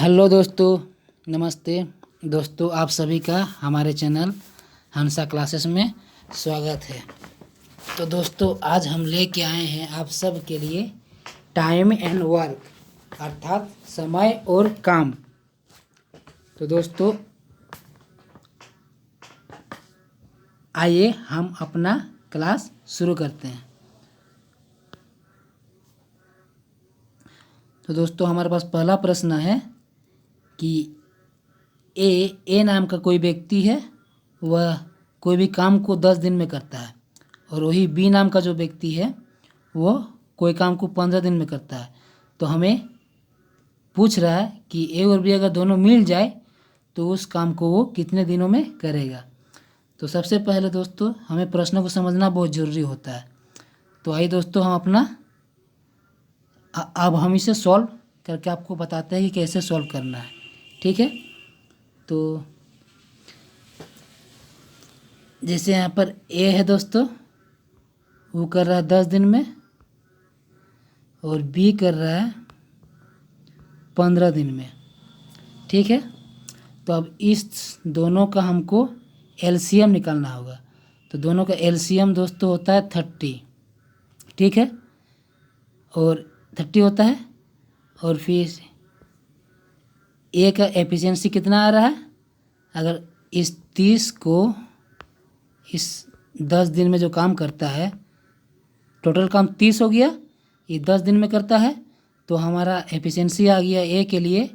Hello दोस्तों, नमस्ते दोस्तों। आप सभी का हमारे चैनल हंसा क्लासेस में स्वागत है। तो दोस्तों, आज हम लेके आए हैं आप सब के लिए टाइम एंड वर्क अर्थात समय और काम। तो दोस्तों, आइए हम अपना क्लास शुरू करते हैं। तो दोस्तों, हमारे पास पहला प्रश्न है कि ए नाम का कोई व्यक्ति है, वह कोई भी काम को 10 दिन में करता है, और वही बी नाम का जो व्यक्ति है वो कोई काम को 15 दिन में करता है। तो हमें पूछ रहा है कि ए और बी अगर दोनों मिल जाए तो उस काम को वो कितने दिनों में करेगा। तो सबसे पहले दोस्तों, हमें प्रश्न को समझना बहुत ज़रूरी होता है। तो आइए दोस्तों, हम अपना अब हम इसे सॉल्व करके आपको बताते हैं कि कैसे सॉल्व करना है। ठीक है। तो जैसे यहाँ पर ए है दोस्तों, वो कर रहा है 10 दिन में, और बी कर रहा है 15 दिन में। ठीक है। तो अब इस दोनों का हमको एलसीएम निकालना होगा। तो दोनों का एलसीएम दोस्तों होता है 30। ठीक है, और 30 होता है। और फिर ए का एफिशिएंसी कितना आ रहा है, अगर इस 30 को इस 10 दिन में जो काम करता है, टोटल काम 30 हो गया, ये 10 दिन में करता है, तो हमारा एफिशिएंसी आ गया ए के लिए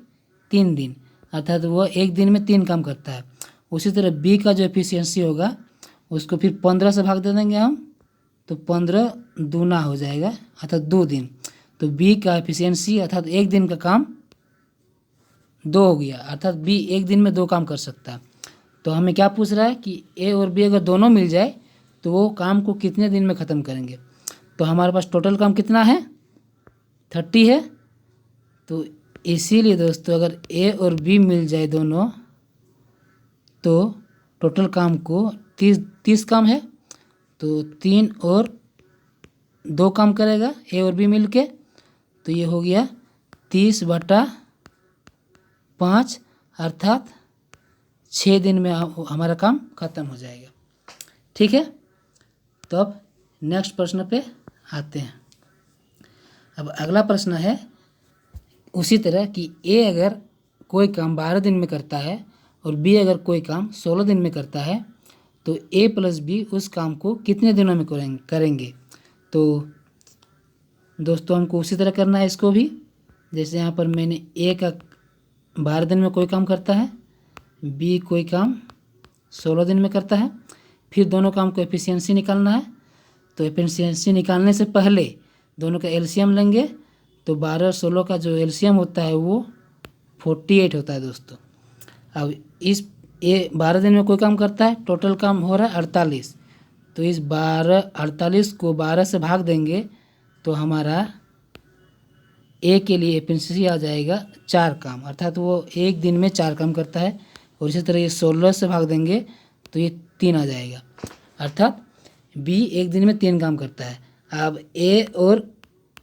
3 दिन, अर्थात वो एक दिन में 3 काम करता है। उसी तरह बी का जो एफिशिएंसी होगा उसको फिर 15 से भाग दे देंगे हम, तो 15 दूना हो जाएगा, अर्थात 2 दिन। तो बी का एफिशिएंसी अर्थात एक दिन का काम 2 हो गया, अर्थात बी एक दिन में 2 काम कर सकता है। तो हमें क्या पूछ रहा है कि ए और बी अगर दोनों मिल जाए तो वो काम को कितने दिन में ख़त्म करेंगे। तो हमारे पास टोटल काम कितना है, 30 है। तो इसीलिए दोस्तों, अगर ए और बी मिल जाए दोनों, तो टोटल काम को 30 काम है, तो 3 और 2 काम करेगा ए और बी मिल के। तो ये हो गया 30/5, अर्थात 6 दिन में हमारा काम ख़त्म हो जाएगा। ठीक है। तो अब नेक्स्ट प्रश्न पे आते हैं। अब अगला प्रश्न है उसी तरह कि ए अगर कोई काम 12 दिन में करता है और बी अगर कोई काम 16 दिन में करता है, तो ए प्लस बी उस काम को कितने दिनों में करेंगे। तो दोस्तों, हमको उसी तरह करना है इसको भी। जैसे यहाँ पर मैंने ए का 12 दिन में कोई काम करता है, बी कोई काम 16 दिन में करता है, फिर दोनों काम को एफिशिएंसी निकालना है। तो एफिशिएंसी निकालने से पहले दोनों का एलसीएम लेंगे। तो 12 और 16 का जो एलसीएम होता है वो 48 होता है दोस्तों। अब इस 12 दिन में कोई काम करता है, टोटल काम हो रहा है 48। तो इस 48 को 12 से भाग देंगे तो हमारा ए के लिए एफिशिएंसी आ जाएगा 4 काम, अर्थात वो एक दिन में 4 काम करता है। और इसी तरह ये 16 से भाग देंगे तो ये 3 आ जाएगा, अर्थात बी एक दिन में 3 काम करता है। अब ए और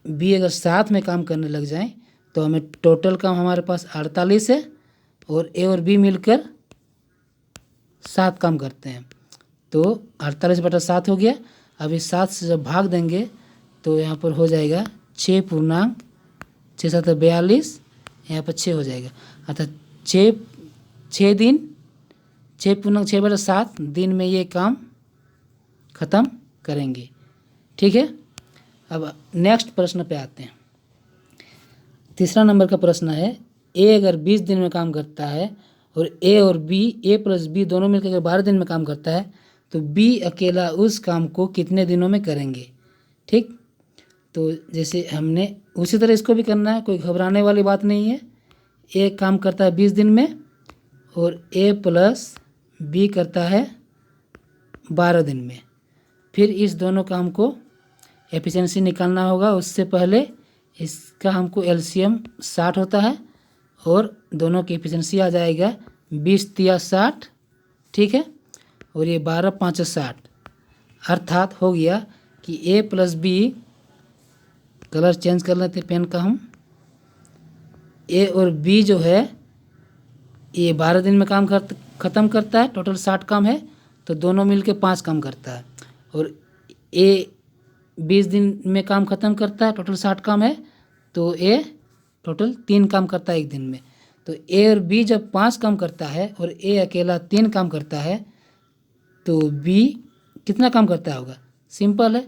बी अगर साथ में काम करने लग जाएं तो हमें टोटल काम हमारे पास 48 है, और ए और बी मिलकर 7 काम करते हैं। तो 48/7 हो गया। अब इस 7 से जब भाग देंगे तो यहाँ पर हो जाएगा 6 7 42, यहाँ पर 6 हो जाएगा, अर्थात 6 दिन 6 × 7 में ये काम ख़त्म करेंगे। ठीक है। अब नेक्स्ट प्रश्न पे आते हैं। तीसरा नंबर का प्रश्न है, ए अगर 20 दिन में काम करता है और ए और बी ए प्लस बी दोनों मिलकर अगर 12 दिन में काम करता है, तो बी अकेला उस काम को कितने दिनों में करेंगे। ठीक। तो जैसे हमने उसी तरह इसको भी करना है, कोई घबराने वाली बात नहीं है। ए काम करता है 20 दिन में और ए प्लस बी करता है 12 दिन में। फिर इस दोनों काम को एफिशिएंसी निकालना होगा। उससे पहले इसका हमको एलसीएम 60 होता है, और दोनों की एफिशिएंसी आ जाएगा 20 × 60। ठीक है। और ये 12 × 5 = 60, अर्थात हो गया कि ए प्लस बी, कलर चेंज कर लेते पेन का हम, ए और बी जो है ये 12 दिन में काम ख़त्म करता है, टोटल 60 काम है, तो दोनों मिलके 5 काम करता है। और ए 20 दिन में काम ख़त्म करता है, टोटल 60 काम है, तो ए टोटल 3 काम करता है एक दिन में। तो ए और बी जब 5 काम करता है और ए अकेला 3 काम करता है, तो बी कितना काम करता होगा? सिंपल है,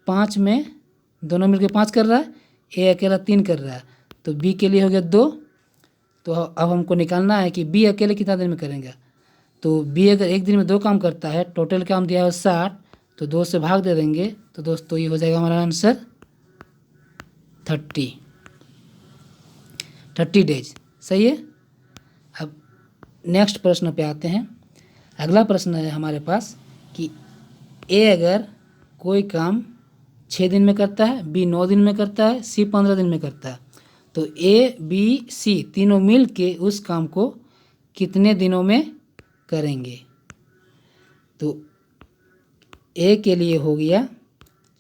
5 में दोनों मिलके 5 कर रहा है, ए अकेला 3 कर रहा है, तो बी के लिए हो गया 2। तो अब हमको निकालना है कि बी अकेले कितना दिन में करेंगे। तो बी अगर एक दिन में 2 काम करता है, टोटल काम दिया है 60, तो 2 से भाग दे देंगे, तो दोस्तों ये हो जाएगा हमारा आंसर 30 डेज। सही है। अब नेक्स्ट प्रश्न पे आते हैं। अगला प्रश्न है हमारे पास कि ए अगर कोई काम 6 दिन में करता है, बी 9 दिन में करता है, सी 15 दिन में करता है, तो ए बी सी तीनों मिल के उस काम को कितने दिनों में करेंगे। तो ए के लिए हो गया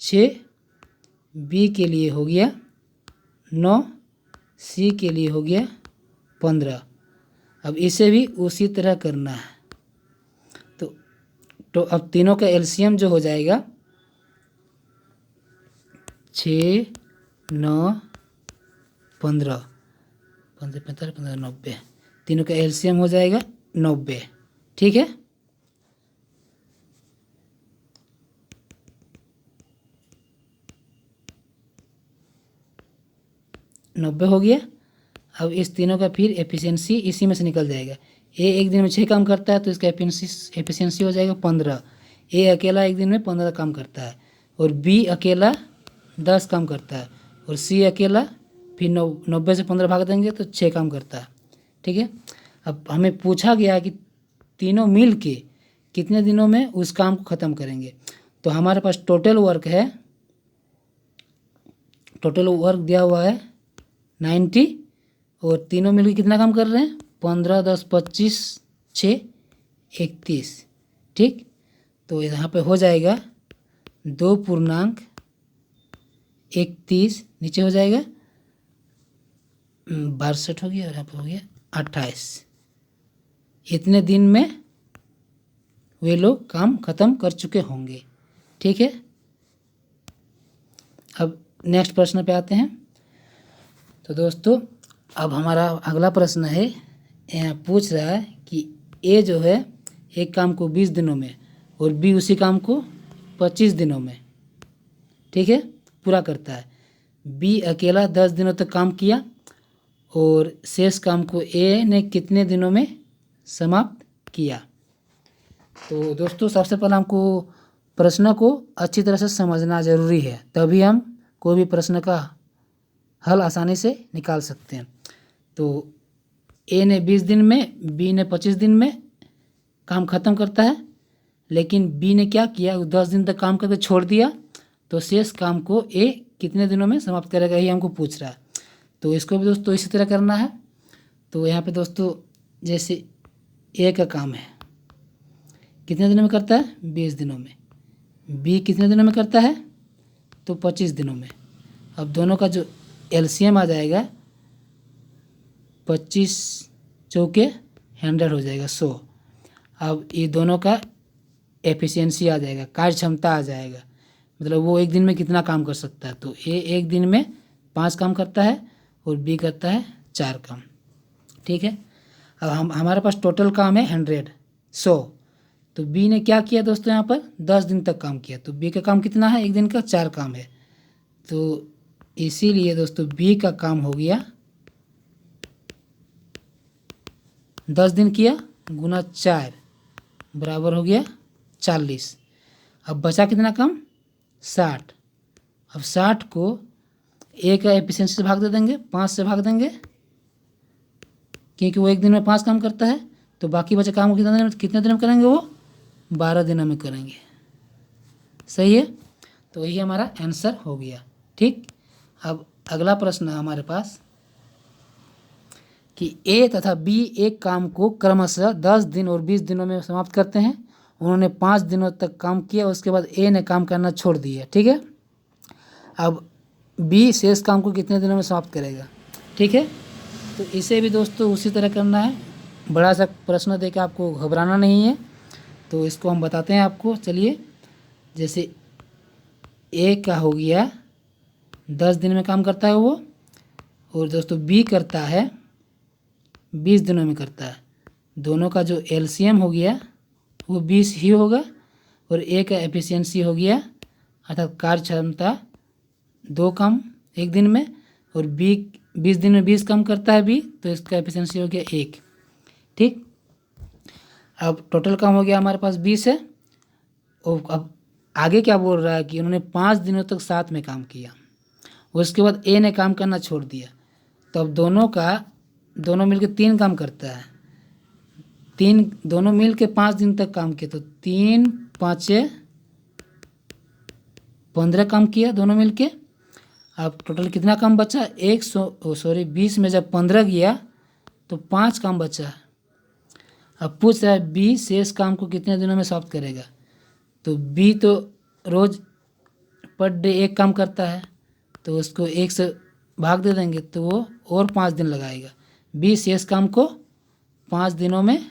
6, बी के लिए हो गया 9, सी के लिए हो गया 15। अब इसे भी उसी तरह करना है। तो अब तीनों का एलसीएम जो हो जाएगा 6, 9, 15, 15, 45, 15, 90, तीनों का एलसीएम हो जाएगा 90। ठीक है। नब्बे हो गया। अब इस तीनों का फिर एफिशिएंसी इसी में से निकल जाएगा। ए एक दिन में 6 काम करता है, तो इसका एफिशिएंसी हो जाएगा 15। ए अकेला एक दिन में 15 काम करता है, और बी अकेला 10 काम करता है, और सी अकेला फिर 90 से 15 भाग देंगे तो 6 काम करता है। ठीक है। अब हमें पूछा गया कि तीनों मिल के कितने दिनों में उस काम को ख़त्म करेंगे। तो हमारे पास टोटल वर्क है, टोटल वर्क दिया हुआ है 90, और तीनों मिलकर कितना काम कर रहे हैं? 15, 10, 25, 6, 31। ठीक। तो यहाँ पे हो जाएगा 2.31, नीचे हो जाएगा 62 हो गया, और यहाँ पे हो गया 28। इतने दिन में वे लोग काम ख़त्म कर चुके होंगे। ठीक है। अब नेक्स्ट प्रश्न पे आते हैं। तो दोस्तों अब हमारा अगला प्रश्न है, यहाँ पूछ रहा है कि ए जो है एक काम को 20 दिनों में और बी उसी काम को 25 दिनों में, ठीक है, पूरा करता है। बी अकेला 10 दिनों तक काम किया और शेष काम को ए ने कितने दिनों में समाप्त किया। तो दोस्तों सबसे पहले हमको प्रश्न को अच्छी तरह से समझना ज़रूरी है, तभी हम कोई भी प्रश्न का हल आसानी से निकाल सकते हैं। तो ए ने 20 दिन में, बी ने 25 दिन में काम ख़त्म करता है, लेकिन बी ने क्या किया, 10 दिन तक काम करके छोड़ दिया, तो शेष काम को ए कितने दिनों में समाप्त करेगा, ये हमको पूछ रहा है। तो इसको भी दोस्तों इसी तरह करना है। तो यहाँ पे दोस्तों जैसे ए का काम है कितने दिनों में करता है, 20 दिनों में, बी कितने दिनों में करता है, तो 25 दिनों में। अब दोनों का जो एलसीएम आ जाएगा 25 चौके 100 हो जाएगा 100। अब ये दोनों का एफिशिएंसी आ जाएगा, कार्य क्षमता आ जाएगा, मतलब वो एक दिन में कितना काम कर सकता है। तो ए एक दिन में 5 काम करता है और बी करता है 4 काम। ठीक है। अब हमारे पास टोटल काम है 100। तो बी ने क्या किया दोस्तों, यहाँ पर 10 दिन तक काम किया, तो बी का काम कितना है, एक दिन का 4 काम है। तो इसीलिए दोस्तों बी का काम हो गया 10 दिन किया गुना 4 बराबर हो गया 40। अब बचा कितना काम, 60। अब 60 को ए का एफिशिएंसी से भाग दे देंगे, 5 से भाग देंगे, क्योंकि वो एक दिन में 5 काम करता है। तो बाकी बचे काम को कितने दिन में करेंगे, वो 12 दिनों में करेंगे। सही है। तो यही हमारा आंसर हो गया। ठीक। अब अगला प्रश्न है हमारे पास कि ए तथा बी एक काम को क्रमशः 10 दिन और 20 दिनों में समाप्त करते हैं। उन्होंने 5 दिनों तक काम किया, उसके बाद ए ने काम करना छोड़ दिया। ठीक है। अब बी शेष काम को कितने दिनों में समाप्त करेगा। ठीक है। तो इसे भी दोस्तों उसी तरह करना है। बड़ा सा प्रश्न देकर आपको घबराना नहीं है, तो इसको हम बताते हैं आपको। चलिए, जैसे ए का हो गया 10 दिन में काम करता है वो, और दोस्तों बी करता है 20 दिनों में करता है। दोनों का जो एलसीएम हो गया वो 20 ही होगा, और ए का एफिशिएंसी हो गया अर्थात कार्य क्षमता 2 काम एक दिन में, और बी 20 दिन में 20 काम करता है बी, तो इसका एफिशिएंसी हो गया 1। ठीक, अब टोटल काम हो गया हमारे पास 20 है। और अब आगे क्या बोल रहा है कि उन्होंने 5 दिनों तक साथ में काम किया, उसके बाद ए ने काम करना छोड़ दिया, तो अब दोनों मिलकर 3 काम करता है। दोनों मिलकर 5 दिन तक काम किया, तो 3 5 15 काम किया दोनों मिलके। अब टोटल कितना काम बचा? 20 में जब 15 गया तो 5 काम बचा। अब पूछ रहा है बी शेष काम को कितने दिनों में समाप्त करेगा। तो बी तो रोज पर डे 1 काम करता है, तो उसको 1 से भाग दे देंगे तो वो और 5 दिन लगाएगा। बी शेष काम को 5 दिनों में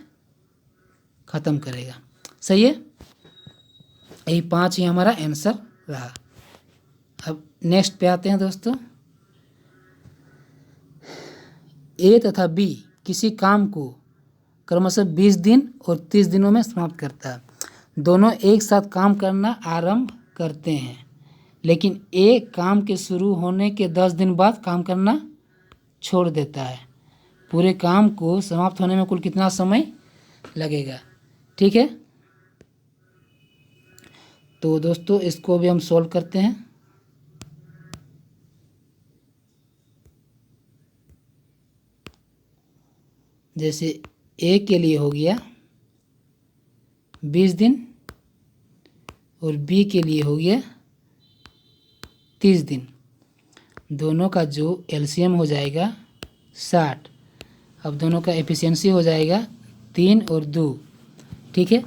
ख़त्म करेगा। सही है, यही 5 ही हमारा आंसर रहा। अब नेक्स्ट पे आते हैं दोस्तों। ए तथा बी किसी काम को क्रमशः 20 दिन और 30 दिनों में समाप्त करता है। दोनों एक साथ काम करना आरंभ करते हैं, लेकिन ए काम के शुरू होने के 10 दिन बाद काम करना छोड़ देता है। पूरे काम को समाप्त होने में कुल कितना समय लगेगा? ठीक है, तो दोस्तों इसको भी हम सॉल्व करते हैं। जैसे ए के लिए हो गया 20 दिन और बी के लिए हो गया 30 दिन। दोनों का जो एलसीएम हो जाएगा 60। अब दोनों का एफिशिएंसी हो जाएगा 3 और 2। ठीक है,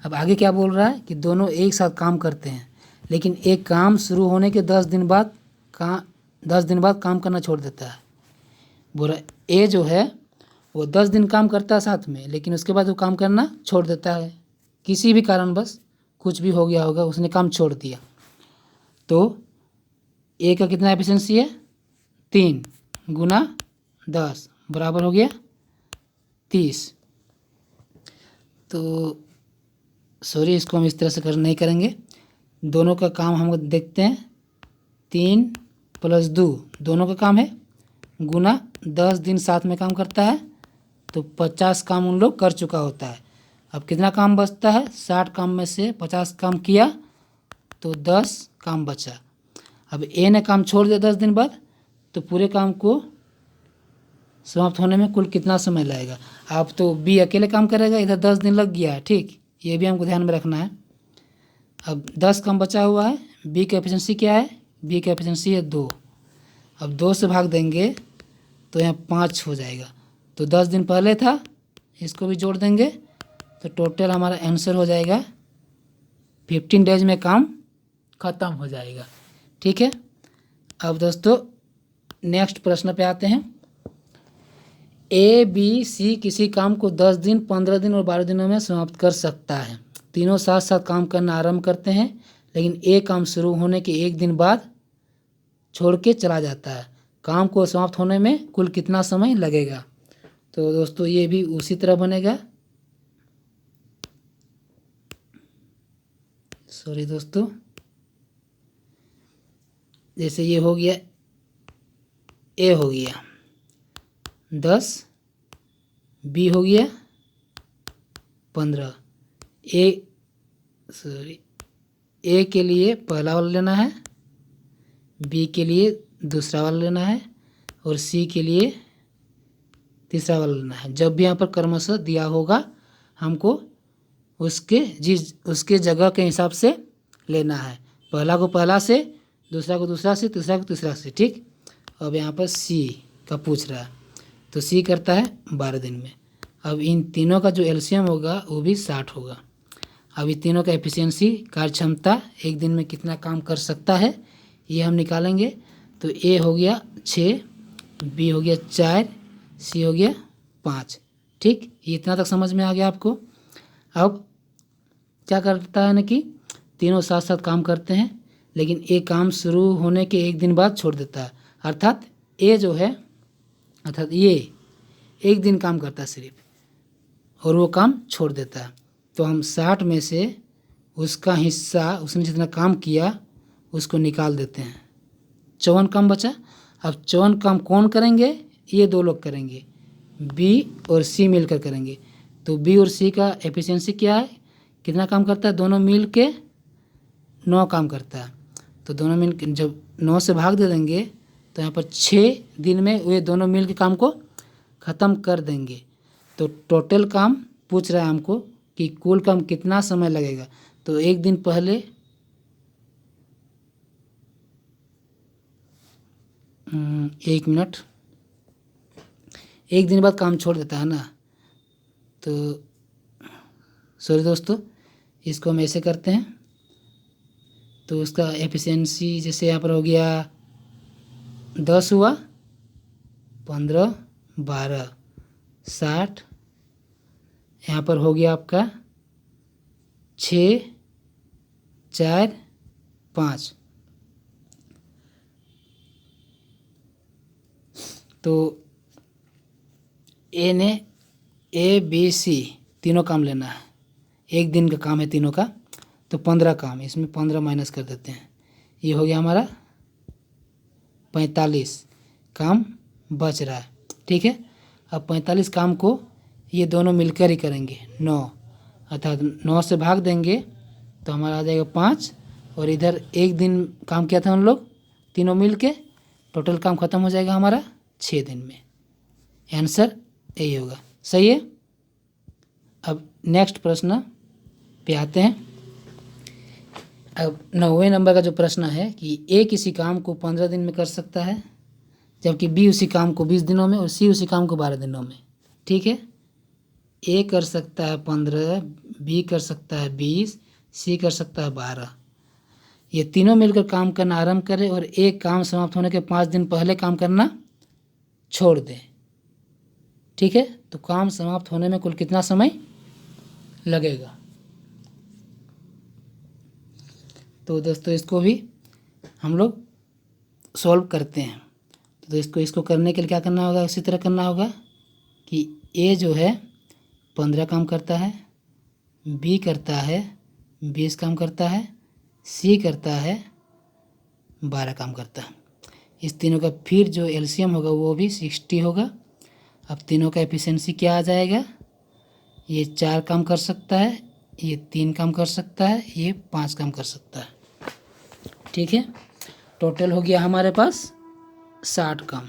अब आगे क्या बोल रहा है कि दोनों एक साथ काम करते हैं, लेकिन एक काम शुरू होने के 10 दिन बाद काम करना छोड़ देता है। बोला ए जो है वो 10 दिन काम करता है साथ में, लेकिन उसके बाद वो काम करना छोड़ देता है, किसी भी कारणवश कुछ भी हो गया होगा, उसने काम छोड़ दिया। तो ए का कितना एफिशिएंसी है? 3 गुना 10 बराबर हो गया 30। तो सॉरी, इसको हम इस तरह से नहीं करेंगे। दोनों का काम हम देखते हैं, 3 + 2 दोनों का काम है, गुना 10 दिन साथ में काम करता है, तो 50 काम उन लोग कर चुका होता है। अब कितना काम बचता है? 60 काम में से 50 काम किया तो 10 काम बचा। अब ए ने काम छोड़ दिया 10 दिन बाद, तो पूरे काम को समाप्त होने में कुल कितना समय लगेगा? आप तो बी अकेले काम करेगा, इधर 10 दिन लग गया है। ठीक, ये भी हमको ध्यान में रखना है। अब 10 काम बचा हुआ है, बी का एफिशिएंसी क्या है? बी का एफिशिएंसी है 2। अब 2 से भाग देंगे तो यहाँ 5 हो जाएगा, तो 10 दिन पहले था, इसको भी जोड़ देंगे तो टोटल हमारा आंसर हो जाएगा 15 डेज में काम ख़त्म हो जाएगा। ठीक है, अब दोस्तों नेक्स्ट प्रश्न पे आते हैं। ए बी सी किसी काम को 10 दिन 15 दिन और 12 दिनों में समाप्त कर सकता है। तीनों साथ साथ काम करना आरंभ करते हैं, लेकिन ए काम शुरू होने के 1 दिन बाद छोड़ के चला जाता है। काम को समाप्त होने में कुल कितना समय लगेगा? तो दोस्तों ये भी उसी तरह बनेगा। सॉरी दोस्तों, जैसे ये हो गया, ए हो गया 10, बी हो गया 15। ए के लिए पहला वाला लेना है, बी के लिए दूसरा वाला लेना है, और सी के लिए तीसरा वाला लेना है। जब भी यहाँ पर क्रमशः दिया होगा हमको उसके जगह के हिसाब से लेना है। पहला को पहला से, दूसरा को दूसरा से, तीसरा को तीसरा से। ठीक, अब यहाँ पर सी का पूछ रहा है, तो सी करता है 12 दिन में। अब इन तीनों का जो एलसीएम होगा वो भी 60 होगा। अब इन तीनों का एफिशिएंसी कार्य क्षमता 1 दिन में कितना काम कर सकता है ये हम निकालेंगे। तो ए हो गया 6, बी हो गया 4, सी हो गया 5। ठीक, ये इतना तक समझ में आ गया आपको। अब क्या करता है ना कि तीनों साथ साथ काम करते हैं, लेकिन एक काम शुरू होने के एक दिन बाद छोड़ देता है। अर्थात ये जो है, अर्थात ये एक दिन काम करता है सिर्फ, और वो काम छोड़ देता है। तो हम 60 में से उसका हिस्सा, उसने जितना काम किया उसको निकाल देते हैं। 54 काम बचा। अब 54 काम कौन करेंगे? ये दो लोग करेंगे, बी और सी मिलकर करेंगे। तो बी और सी का एफिशिएंसी क्या है, कितना काम करता है? दोनों मिल के 9 काम करता है। तो दोनों मिल के जब 9 से भाग दे देंगे तो यहाँ पर 6 दिन में वे दोनों मिल के काम को ख़त्म कर देंगे। तो टोटल काम पूछ रहा है हमको कि कुल काम कितना समय लगेगा। तो एक दिन पहले एक मिनट, एक दिन बाद काम छोड़ देता है ना, तो सॉरी दोस्तों, इसको हम ऐसे करते हैं। तो उसका एफिशिएंसी जैसे यहाँ पर हो गया 10 हुआ, 15, 12, 60, यहाँ पर हो गया आपका 6, 4, 5। तो ए बी सी तीनों काम लेना है, एक दिन का काम है तीनों का। तो 15 काम, इसमें 15 माइनस कर देते हैं, ये हो गया हमारा 45 काम बच रहा है। ठीक है, अब 45 काम को ये दोनों मिलकर ही करेंगे 9, अर्थात 9 से भाग देंगे तो हमारा आ जाएगा 5, और इधर एक दिन काम किया था हम लोग तीनों मिल के, टोटल काम ख़त्म हो जाएगा हमारा 6 दिन में। आंसर यही होगा। सही है। अब नेक्स्ट प्रश्न पे आते हैं। अब 9वें नंबर का जो प्रश्न है कि ए किसी काम को 15 दिन में कर सकता है, जबकि बी उसी काम को 20 दिनों में और सी उसी काम को 12 दिनों में। ठीक है, ए कर सकता है 15, बी कर सकता है 20, सी कर सकता है 12। ये तीनों मिलकर काम करना आरंभ करें और एक काम समाप्त होने के 5 दिन पहले काम करना छोड़ दें। ठीक है, तो काम समाप्त होने में कुल कितना समय लगेगा? तो दोस्तों इसको भी हम लोग सॉल्व करते हैं। तो इसको करने के लिए क्या करना होगा? इसी तरह करना होगा कि ए जो है 15 काम करता है, बी करता है 20 काम करता है, सी करता है 12 काम करता है। इस तीनों का फिर जो एलसीएम होगा वो भी 60 होगा। अब तीनों का एफिशिएंसी क्या आ जाएगा? ये 4 काम कर सकता है, ये 3 काम कर सकता है, ये 5 काम कर सकता है। ठीक है, टोटल हो गया हमारे पास 60 काम।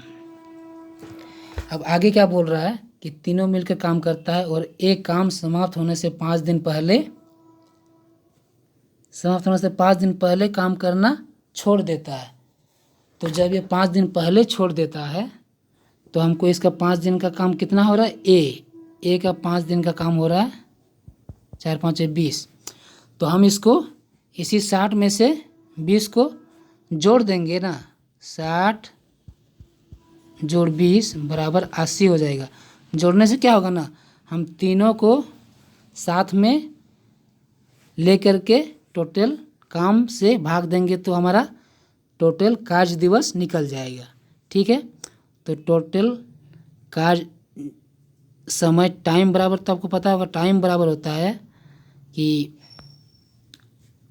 अब आगे क्या बोल रहा है कि तीनों मिलकर काम करता है और एक काम समाप्त होने से 5 दिन पहले काम करना छोड़ देता है। तो जब ये 5 दिन पहले छोड़ देता है तो हमको इसका 5 दिन का काम कितना हो रहा है? ए का 5 दिन का काम हो रहा है 4, 5, 20। तो हम इसको इसी 60 में से 20 को जोड़ देंगे ना, 60 जोड़ 20 बराबर 80 हो जाएगा। जोड़ने से क्या होगा ना, हम तीनों को साथ में लेकर के टोटल काम से भाग देंगे तो हमारा टोटल कार्य दिवस निकल जाएगा। ठीक है, तो टोटल कार्य समय टाइम बराबर, तो आपको पता होगा टाइम बराबर होता है कि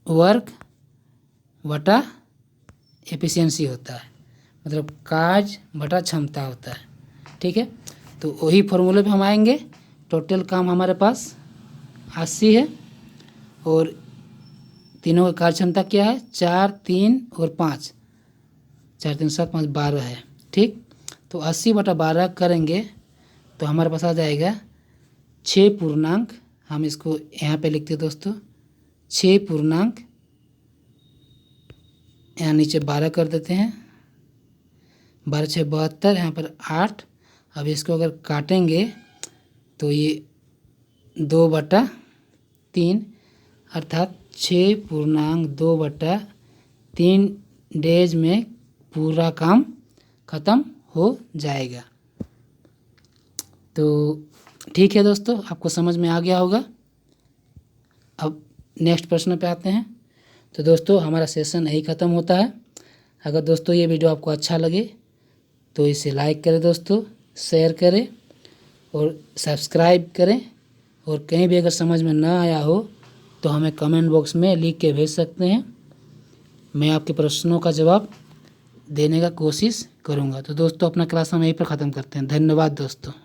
वर्क बटा एफिशिएंसी होता है, मतलब कार्य बटा क्षमता होता है। ठीक है, तो वही फॉर्मूले पे हम आएंगे। टोटल काम हमारे पास 80 है और तीनों का कार्य क्षमता क्या है? 4, 3 और 5, 4, 3, 7, 5, 12 है। ठीक, तो 80 बटा 12 करेंगे तो हमारे पास आ जाएगा 6 पूर्णांक। हम इसको यहाँ पे लिखते हैं दोस्तों, 6 पूर्णांक, यहाँ नीचे 12 कर देते हैं, 12, 6, 72, यहाँ पर 8। अब इसको अगर काटेंगे तो ये 2/3 अर्थात 6.2/3 डेज में पूरा काम ख़त्म हो जाएगा। तो ठीक है दोस्तों, आपको समझ में आ गया होगा। अब नेक्स्ट प्रश्न पे आते हैं। तो दोस्तों हमारा सेशन यही ख़त्म होता है। अगर दोस्तों ये वीडियो आपको अच्छा लगे तो इसे लाइक करें दोस्तों, शेयर करें और सब्सक्राइब करें। और कहीं भी अगर समझ में ना आया हो तो हमें कमेंट बॉक्स में लिख के भेज सकते हैं। मैं आपके प्रश्नों का जवाब देने का कोशिश करूँगा। तो दोस्तों अपना क्लास हम यहीं पर ख़त्म करते हैं। धन्यवाद दोस्तों।